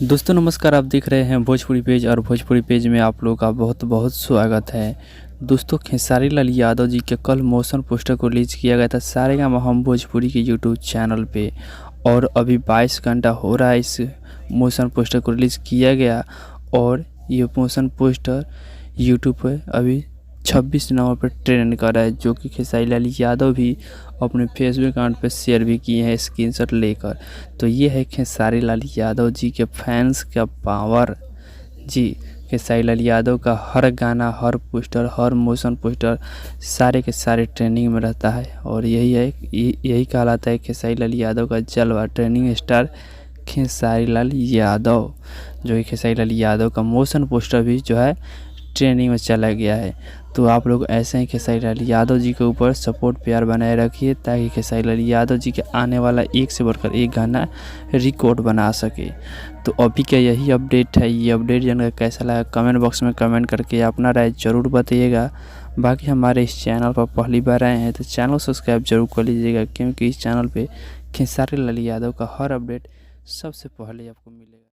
दोस्तों नमस्कार, आप देख रहे हैं भोजपुरी पेज और भोजपुरी पेज में आप लोगों का बहुत बहुत स्वागत है। दोस्तों खेसारी लाल यादव जी के कल मोशन पोस्टर को रिलीज किया गया था सारेगामा हम भोजपुरी के यूट्यूब चैनल पे और अभी 22 घंटा हो रहा है इस मोशन पोस्टर को रिलीज़ किया गया और ये मोशन पोस्टर यूट्यूब पे अभी 26 नवंबर पर ट्रेंड कर रहा है, जो कि खेसारी लाल यादव भी अपने फेसबुक अकाउंट पर शेयर भी किए हैं स्क्रीनशॉट लेकर। तो ये है खेसारी लाल यादव जी के फैंस का पावर जी। खेसारी लाल यादव का हर गाना, हर पोस्टर, हर मोशन पोस्टर सारे के सारे ट्रेंडिंग में रहता है और यही कहलाता है खेसारी लाल यादव का जलवा, ट्रेंडिंग स्टार खेसारी लाल यादव। जो कि खेसारी लाल यादव का मोशन पोस्टर भी जो है ट्रेंडिंग में चला गया है। तो आप लोग ऐसे ही खेसारी लाल यादव जी के ऊपर सपोर्ट प्यार बनाए रखिए ताकि खेसारी लाल यादव जी के आने वाला एक से बढ़कर एक गाना रिकॉर्ड बना सके। तो अभी का यही अपडेट है। ये अपडेट जानकर कैसा लगा कमेंट बॉक्स में कमेंट करके अपना राय ज़रूर बताइएगा। बाकी हमारे इस चैनल पर पहली बार आए हैं तो चैनल सब्सक्राइब जरूर कर लीजिएगा, क्योंकि इस चैनल पर खेसारी लाल यादव का हर अपडेट सबसे पहले आपको मिलेगा।